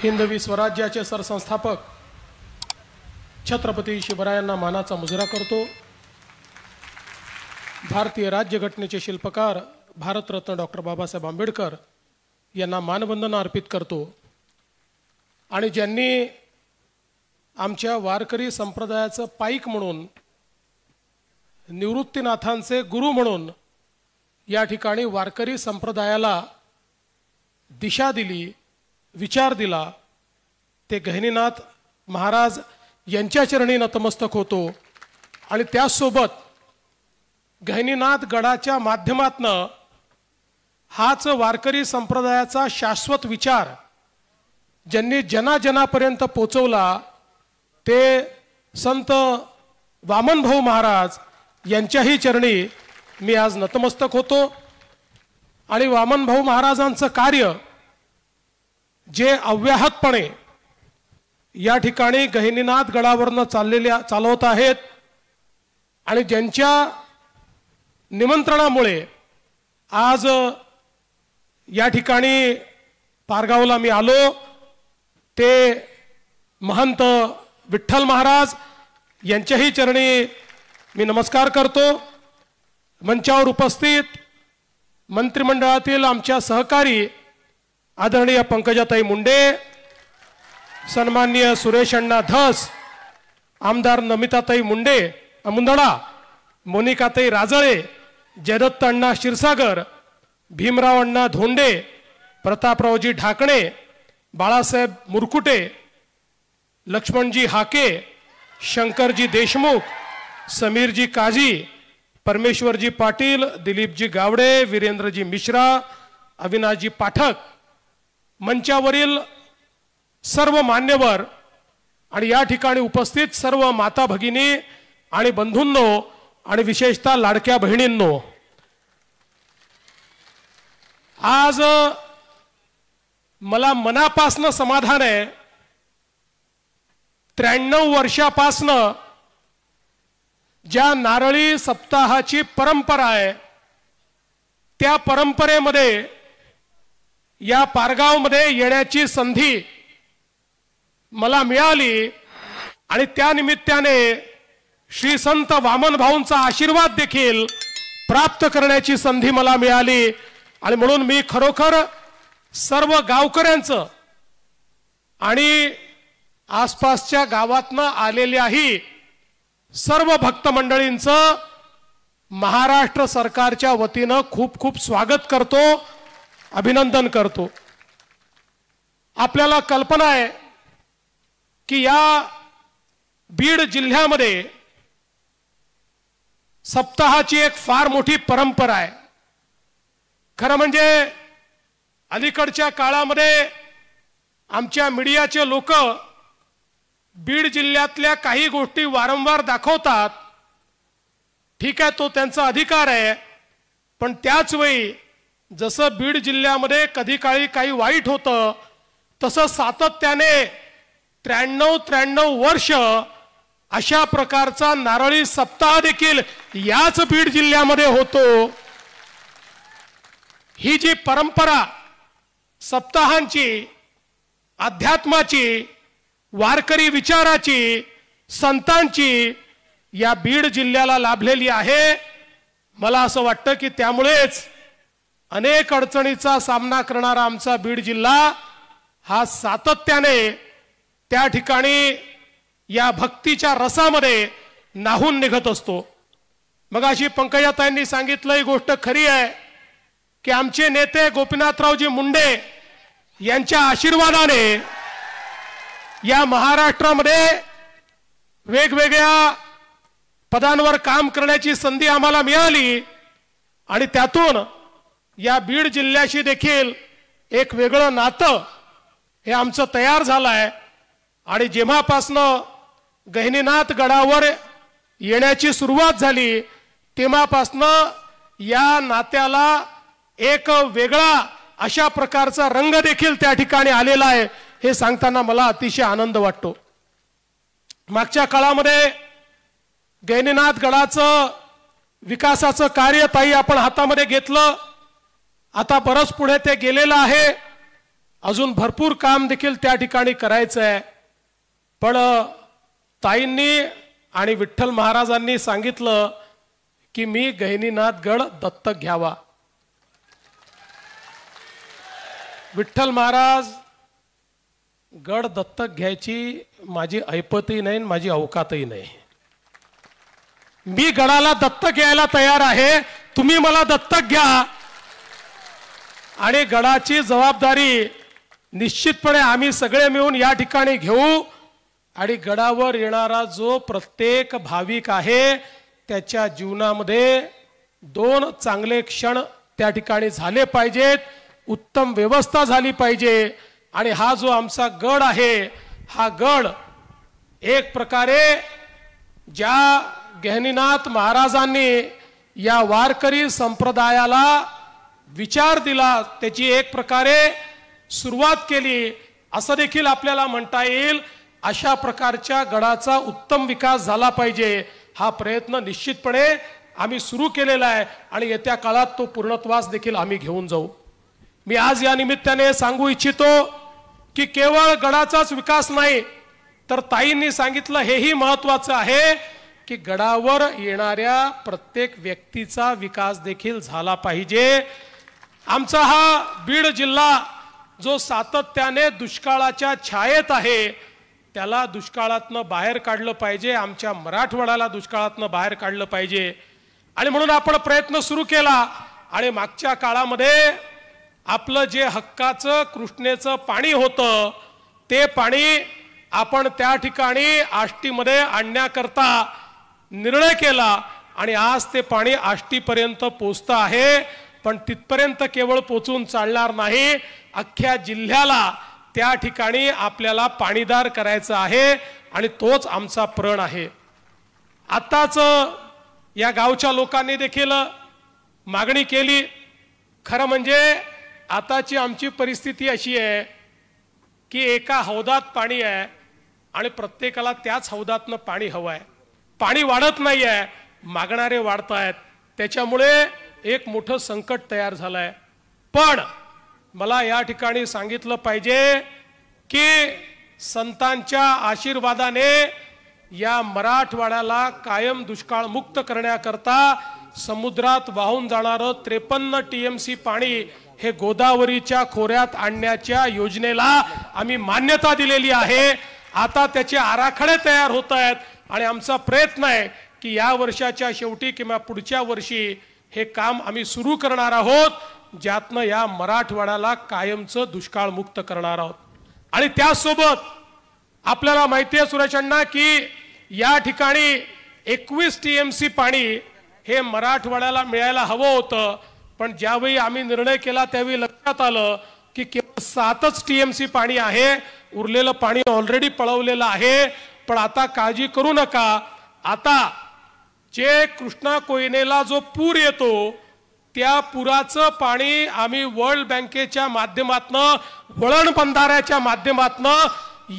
हिंदवी स्वराज्याचे सरसंस्थापक छत्रपती शिवरायांना मानाचा मुजरा करतो। भारतीय राज्यघटनेचे शिल्पकार भारतरत्न डॉक्टर बाबासाहेब आंबेडकर यांना मानवंदना अर्पित करतो। आणि ज्यांनी आमच्या वारकरी संप्रदायाचं पाईक म्हणून, निवृत्तीनाथांचे गुरु म्हणून या ठिकाणी वारकरी संप्रदायाला दिशा दिली, विचार दिला, ते गहिनीनाथ महाराज यांच्या चरणी नतमस्तक होतो। आणि त्यासोबत गहिनीनाथ गडाच्या माध्यमातनं हाच वारकरी संप्रदायाचा शाश्वत विचार ज्यांनी जनाजनापर्यंत पोचवला ते संत वामनभाऊ महाराज यांच्याही चरणी मी आज नतमस्तक होतो। आणि वामनभाऊ महाराजांचं कार्य जे अव्याहतपणे या ठिकाणी गहिनीनाथ गडावरनं चालवत आहेत आणि ज्यांच्या निमंत्रणामुळे आज या ठिकाणी पारगावला मी आलो, ते महंत विठ्ठल महाराज यांच्याही चरणी मी नमस्कार करतो। मंचावर उपस्थित मंत्रिमंडळातील आमच्या सहकारी आदरणीय पंकजाताई मुंडे, सन्माननीय सुरेश अण्णा धस, आमदार नमिताताई मुंदडा, मोनिकाताई राजळे, जयदत्त अण्णा क्षीरसागर, भीमराव अण्णा धोंडे, प्रतापरावजी ढाकणे, बाळासाहेब मुरकुटे, लक्ष्मणजी हाके, शंकरजी देशमुख, समीरजी काजी, परमेश्वरजी पाटील, दिलीपजी गावडे, वीरेंद्रजी मिश्रा, अविनाशजी पाठक, मंचावरील सर्व मान्यवर आणि या ठिकाणी उपस्थित सर्व माता भगिनी आणि बंधूंनो आणि विशेषतः लाडक्या बहिणींनो, आज मला मनापासनं समाधान आहे। 93 वर्षापासनं ज्या नारळी सप्ताहाची परंपरा आहे त्या परंपरेमध्ये या पारगावमध्ये येण्याची संधी मला मिळाली आणि त्या निमित्ताने श्री संत वामनभाऊंचा आशीर्वाद देखील प्राप्त करण्याची संधी मला मिळाली। आणि म्हणून मी खरोखर सर्व गावकऱ्यांचं आणि आसपासच्या गावातनं आलेल्याही सर्व भक्त मंडळींचं महाराष्ट्र सरकारच्या वतीनं खूप खूप स्वागत करतो, अभिनंदन करतो। आपल्याला कल्पना आहे की या बीड जिल्ह्यामध्ये सप्ताहाची एक फार मोठी परंपरा आहे। खरं म्हणजे अलीकडच्या काळामध्ये आमच्या मीडियाचे लोक बीड जिल्ह्यातल्या काही गोष्टी वारंवार दाखवतात, ठीक आहे, तो त्यांचा अधिकार आहे, पण त्याच वेळी जसं बीड जिल्ह्यामध्ये कधी काळी काही वाईट होतं तसं सातत्याने 93 वर्ष अशा प्रकारचा नारळी सप्ताह देखील याच बीड जिल्ह्यामध्ये होतो। ही जी परंपरा सप्ताहांची, अध्यात्माची, वारकरी विचाराची, संतांची या बीड जिल्ह्याला लाभलेली आहे। मला असं वाटतं की त्यामुळेच अनेक अडचणीचा सामना करणारा आमचा बीड जिल्हा हा सातत्याने त्या ठिकाणी या भक्तीच्या रसामध्ये न्हाऊन निघत असतो। मगाशी पंकजाताईंनी सांगितलं, ही गोष्ट खरी आहे की आमचे नेते गोपीनाथरावजी मुंडे यांच्या आशीर्वादाने या महाराष्ट्रामध्ये वेगवेगळ्या पदांवर काम करण्याची संधी आम्हाला मिळाली आणि त्यातून या बीड जिल्ह्याशी देखील एक वेगळं नातं हे आमचं तयार झालं आहे। आणि जेव्हापासनं गहिनीनाथ गडावर येण्याची सुरुवात झाली तेव्हापासनं या नात्याला एक वेगळा अशा प्रकारचा रंग देखील त्या ठिकाणी आलेला आहे, हे सांगताना मला अतिशय आनंद वाटतो। मागच्या काळामध्ये गहिनीनाथ गडाचं विकासाचं कार्य ताई आपण हातामध्ये घेतलं, आता बरंच पुढे ते गेलेलं आहे अजून भरपूर काम देखील त्या ठिकाणी करायचं आहे। पण ताईंनी आणि विठ्ठल महाराजांनी सांगितलं की मी गहिनीनाथ गड दत्तक घ्यावा। विठ्ठल महाराज गड दत्तक घ्यायची माझी ऐपतही नाही, माझी अवकातही नाही। मी गडाला दत्तक घ्यायला तयार आहे, तुम्ही मला दत्तक घ्या आणि गडाची जबाबदारी निश्चितपणे आम्ही सगळे मिळून या ठिकाणी घेऊ। आणि गडावर येणारा जो प्रत्येक भाविक आहे त्याच्या जीवनामध्ये 2 चांगले क्षण त्या ठिकाणी झाले पाहिजेत, उत्तम व्यवस्था झाली पाहिजे। आणि हा जो आमचा गड आहे, हा गड एक प्रकारे ज्या गहिनीनाथ महाराजांनी या वारकरी संप्रदायाला विचार दिला, त्याची एक प्रकारे सुरुवात केली असं देखील आपल्याला म्हणता येईल। अशा प्रकारच्या गडाचा उत्तम विकास झाला पाहिजे, हा प्रयत्न निश्चितपणे आम्ही सुरू केलेला आहे आणि येत्या काळात तो पूर्णत्वास देखील आम्ही घेऊन जाऊ। मी आज या निमित्ताने सांगू इच्छितो की केवळ गडाचाच विकास नाही तर ताईंनी सांगितलं हेही महत्त्वाचं आहे की गडावर येणाऱ्या प्रत्येक व्यक्तीचा विकास देखील झाला पाहिजे। आमचा हा बीड जिल्हा जो सातत्याने दुष्काळाच्या छायेत आहे त्याला दुष्काळातनं बाहेर काढलं पाहिजे, आमच्या मराठवाड्याला दुष्काळातनं बाहेर काढलं पाहिजे। आणि म्हणून आपण प्रयत्न सुरू केला आणि मागच्या काळामध्ये आपलं जे हक्काचं कृष्णेचं पाणी होतं ते पाणी आपण त्या ठिकाणी आष्टीमध्ये आणण्याकरता निर्णय केला आणि आज ते पाणी आष्टीपर्यंत पोहोचतं आहे। पण तिथपर्यंत केवळ पोचून चालणार नाही, अख्ख्या जिल्ह्याला त्या ठिकाणी आपल्याला पाणीदार करायचं आहे आणि तोच आमचा प्रण आहे। आताच या गावच्या लोकांनी देखील मागणी केली। खरं म्हणजे आताची आमची परिस्थिती अशी आहे की एका हौदात पाणी आहे आणि प्रत्येकाला त्याच हौदातनं पाणी हवं आहे, पाणी वाढत नाही आहे, मागणारे वाढत आहेत, त्याच्यामुळे एक मोठं संकट तयार झालंय। पण मला या ठिकाणी सांगितलं पाहिजे की संतांच्या आशीर्वादाने या मराठवाड्याला कायम दुष्काळ मुक्त करण्याकरता समुद्रात वाहून जाणारं 53 TMC पाणी हे गोदावरीच्या खोऱ्यात आणण्याच्या योजनेला आम्ही मान्यता दिलेली आहे। आता त्याचे आराखडे तयार होत आहेत आणि आमचा प्रयत्न आहे की या वर्षाच्या शेवटी किंवा पुढच्या वर्षी हे काम आम्ही सुरू करणार आहोत, ज्यातनं या मराठवाड्याला कायमचं दुष्काळ मुक्त करणार आहोत। आणि त्यासोबत आपल्याला माहिती आहे सुरेश अण्णा की या ठिकाणी 21 TMC पाणी हे मराठवाड्याला मिळायला हवं होतं, पण ज्यावेळी आम्ही निर्णय केला त्यावेळी लक्षात आलं की केवळ 7च TMC पाणी आहे, उरलेलं पाणी ऑलरेडी पळवलेलं आहे। पण आता काळजी करू नका, आता जे कृष्णा कोयनेला जो पूर येतो त्या पुराचं पाणी आम्ही वर्ल्ड बँकेच्या माध्यमातनं, वळण बंधाऱ्याच्या माध्यमातनं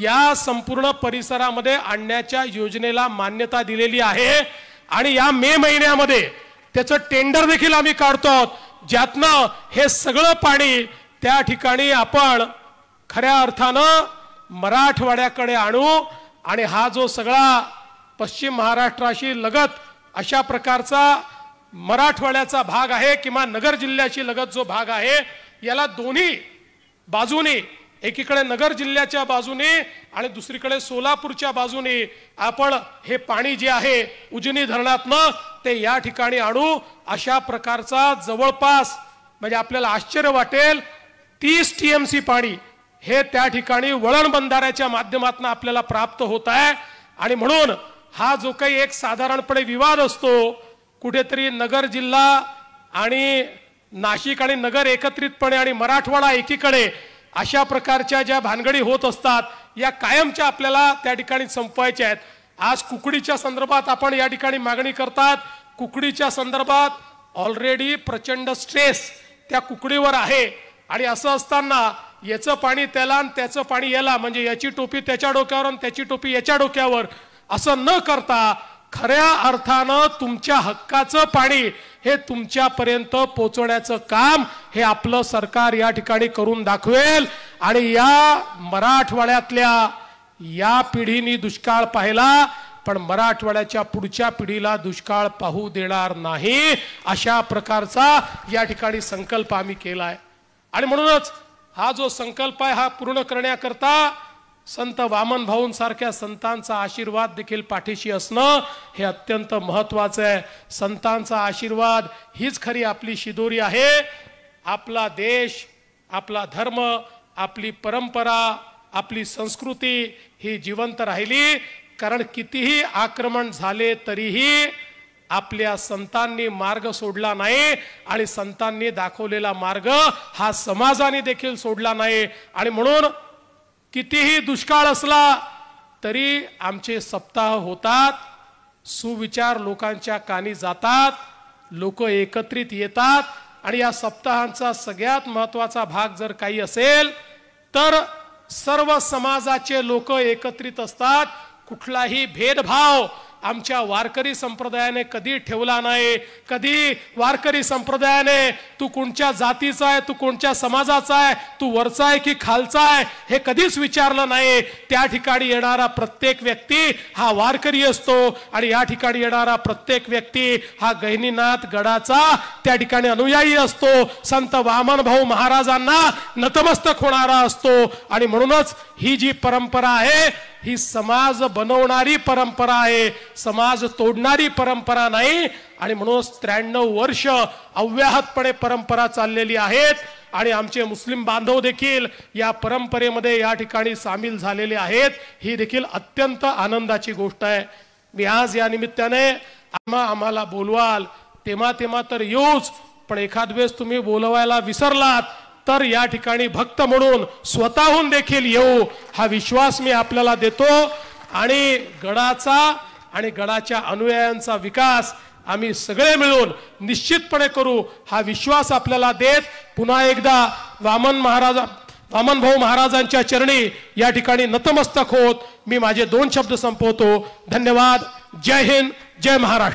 या संपूर्ण परिसरामध्ये आणण्याच्या योजनेला मान्यता दिलेली आहे। आणि या मे महिन्यामध्ये त्याचं टेंडर देखील आम्ही काढतो आहोत, ज्यातनं हे सगळं पाणी त्या ठिकाणी आपण खऱ्या अर्थानं मराठवाड्याकडे आणू। आणि हा जो सगळा पश्चिम महाराष्ट्राशी लगत अशा प्रकारचा मराठवाड्याचा भाग आहे किंवा नगर जिल्ह्याशी लगत जो भाग आहे, याला दोन्ही बाजूने, एकीकडे नगर जिल्ह्याच्या बाजूने आणि दुसरीकडे सोलापूरच्या बाजूने आपण हे पाणी जे आहे उजनी धरणातनं ते या ठिकाणी आणू। अशा प्रकारचा जवळपास म्हणजे आपल्याला आश्चर्य वाटेल 30 TMC पाणी हे त्या ठिकाणी वळण बंधाऱ्याच्या माध्यमातून आपल्याला प्राप्त होत आहे। आणि म्हणून हा जो काही एक साधारणपणे विवाद असतो, कुठेतरी नगर जिल्हा आणि नाशिक आणि नगर एकत्रितपणे आणि मराठवाडा एकीकडे अशा प्रकारच्या ज्या भानगडी होत असतात, या कायमच्या आपल्याला त्या ठिकाणी संपवायच्या आहेत। आज कुकडीच्या संदर्भात आपण या ठिकाणी मागणी करतात, कुकडीच्या संदर्भात ऑलरेडी प्रचंड स्ट्रेस त्या कुकडीवर आहे। आणि असं असताना याचं पाणी त्याला आणि त्याचं पाणी याला, म्हणजे याची टोपी त्याच्या डोक्यावर आणि त्याची टोपी याच्या डोक्यावर, असं न करता खऱ्या अर्थानं तुमच्या हक्काचं पाणी हे तुमच्यापर्यंत पोहोचवण्याचं काम हे आपलं सरकार या ठिकाणी करून दाखवेल। आणि या मराठवाड्यातल्या या पिढीने दुष्काळ पाहिला, पण मराठवाड्याच्या पुढच्या पिढीला दुष्काळ पाहू देणार नाही, अशा प्रकारचा या ठिकाणी संकल्प आम्ही केलाय. आणि म्हणूनच हा जो संकल्प आहे हा पूर्ण करण्याकरता संत वामन भाऊंसारख्या संतांचा आशीर्वाद देखील पाठीशी असणं हे अत्यंत महत्त्वाचं आहे. संतांचा आशीर्वाद हीच खरी आपली शिदोरी आहे. आपला देश, आपला धर्म, आपली परंपरा, आपली संस्कृती ही जिवंत राहिली, कारण कितीही आक्रमण झाले तरीही आपल्या संतांनी मार्ग सोडला नाही आणि संतांनी दाखवलेला मार्ग हा समाजाने देखील सोडला नाही. आणि म्हणून कितीही दुष्काळ असला तरी आमचे सप्ताह होतात, सुविचार लोकांच्या कानी जातात, लोक एकत्रित येतात. आणि या सप्ताहांचा सगळ्यात महत्त्वाचा भाग जर काही असेल तर सर्व समाजाचे लोक एकत्रित असतात. कुठलाही भेदभाव आमच्या वारकरी संप्रदायाने कधी ठेवला नाही. कधी वारकरी संप्रदायाने तू कोणत्या जातीचा आहे, तू कोणत्या समाजाचा आहे, तू वरचा आहे की खालचा आहे हे कधीच विचारलं नाही. त्या ठिकाणी येणारा प्रत्येक व्यक्ती हा वारकरी असतो आणि या ठिकाणी येणारा प्रत्येक व्यक्ती हा गहिनीनाथ गडाचा त्या ठिकाणी अनुयायी असतो. संत वामन भाऊ महाराजांना नतमस्तक होणारा असतो. आणि म्हणूनच ही जी परंपरा आहे ही समाज बनवणारी परंपरा आहे, समाज तोडणारी परंपरा नाही. आणि म्हणून 93 वर्ष अव्याहतपणे परंपरा चाललेली आहेत आणि आमचे मुस्लिम बांधव देखील या परंपरेमध्ये या ठिकाणी सामील झालेले आहेत. ही देखील अत्यंत आनंदाची गोष्ट आहे. मी आज या निमित्ताने आम्हाला बोलवाल तेव्हा तर येऊच, पण एखाद वेळेस तुम्ही बोलवायला विसरलात तर या ठिकाणी भक्त म्हणून स्वतःहून देखील येऊ, हा विश्वास मी आपल्याला देतो. आणि गडाचा आणि गडाच्या अनुयायांचा विकास आम्ही सगळे मिळून निश्चितपणे करू, हा विश्वास आपल्याला देत पुन्हा एकदा वामन भाऊ महाराजांच्या चरणी या ठिकाणी नतमस्तक होत मी माझे 2 शब्द संपवतो. धन्यवाद. जय हिंद, जय महाराष्ट्र.